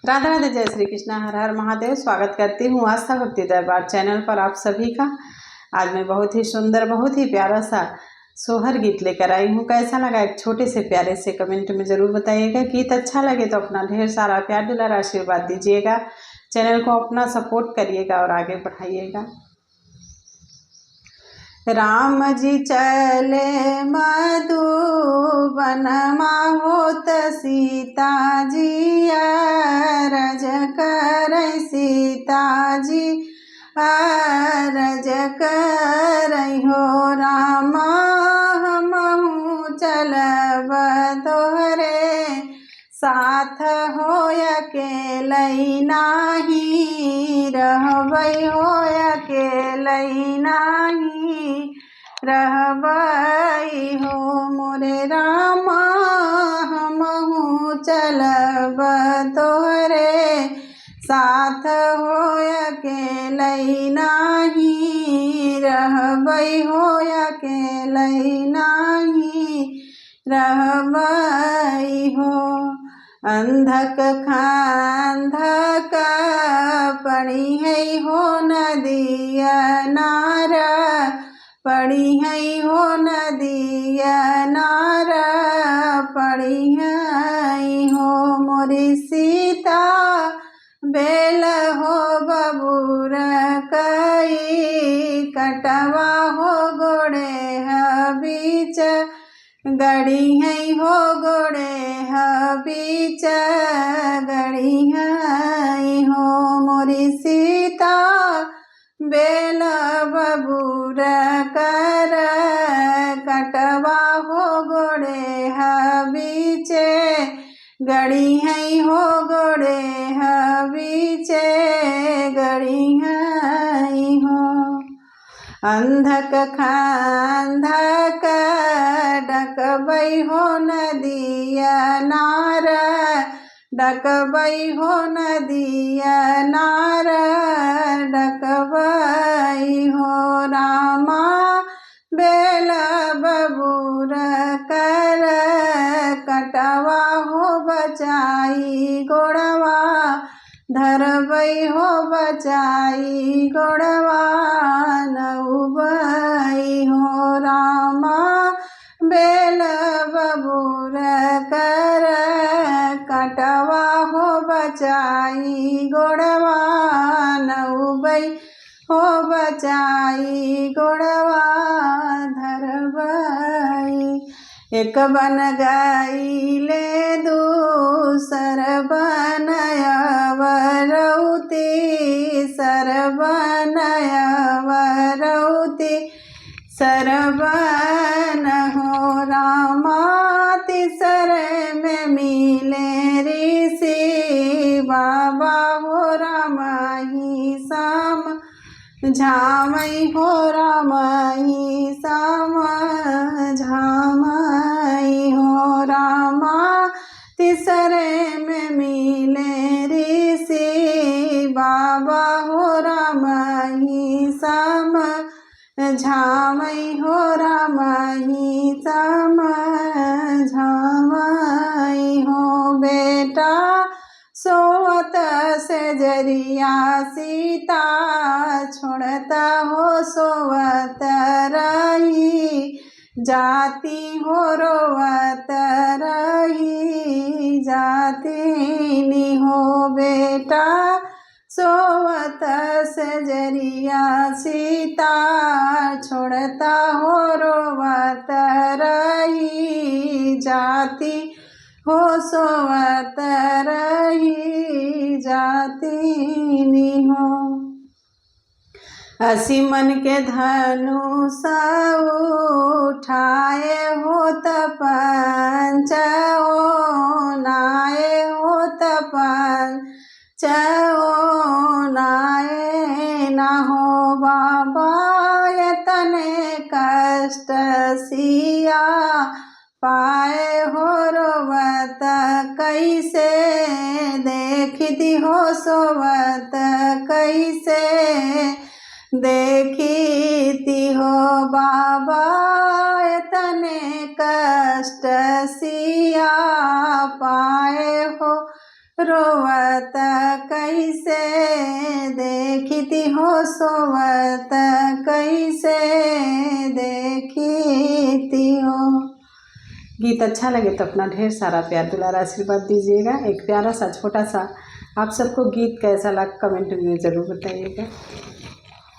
राधे राधे, जय श्री कृष्णा, हर हर महादेव। स्वागत करती हूँ आस्था भक्ति दरबार चैनल पर आप सभी का। आज मैं बहुत ही सुंदर, बहुत ही प्यारा सा सोहर गीत लेकर आई हूँ। कैसा लगा एक छोटे से प्यारे से कमेंट में ज़रूर बताइएगा। गीत अच्छा लगे तो अपना ढेर सारा प्यार दुलार आशीर्वाद दीजिएगा। चैनल को अपना सपोर्ट करिएगा और आगे बढ़ाइएगा। राम जी चले मधुबनमा होत सीता जी अरज करई सीता जी अरज करई हो रामा हमहु चलब तोहरे साथ होय अकेलई नाही रहबै होय अकेलई नाही रहबै हो मोरे रामा हमहु चलब तोहरे साथ होय अकेलई नाही रहबै होय अकेलई नाही रहबै हो। अंधक खांधक पड़ी है हो नदिया नार पड़ी है हो नदिया नार पड़ी है हो मोरी सीता बेल हो बबूर कई कटवा हो गोड़े बीच गड़ी है हो गोड़े बीच गड़ी है हो मोरी सीता बेल बबूर कर कटवा हो गोड़े बीच गड़ी है हो गोड़े बीच गड़ी है हो। अंधक खांधक डकबै हो नदिया नार डकबै हो नदिया नार डकबै हो रामा बेल बबूर कर कटवा हो बचाई गोड़वा धरबै हो बचाई गोड़वा नउबै हो रामा बेल बबूर कर कटवा हो बचाई गोड़वा नउबै हो बचाई गोड़वा धरबै। एक बन गईले दूसर बनयवरौती सरबनयवरौती सरबन हो रामा तिसर में मिले ऋषि बाबा हो रामाही साम झामई हो रामाही साम झामई हो रामा तिसरे में मिले ऋषि बाबा हो रामाही साम झामई हो रामाही साम झामई हो। बेटा सोवत से जरिया सीता छोड़ता हो सोवत रही जाती हो रोवत रही जाती नी हो। बेटा सोवत से जरिया सीता छोड़ता हो रोवत रही जाती हो सोवत रही जाती नी हो। हसी मन के धनुष उठाए हो तपंच नाये हो तपंच नाये ना हो बाबा यतने कष्ट सिया पाए हो रोवत कैसे देखती हो सोवत कैसे देखती हो बाबा तने कष्ट सिया पाए हो रोवत कैसे देखती हो, सोवत कैसे देखती हो। गीत अच्छा लगे तो अपना ढेर सारा प्यार दुलार आशीर्वाद दीजिएगा। एक प्यारा सा छोटा सा आप सबको गीत कैसा लगा कमेंट में ज़रूर बताइएगा।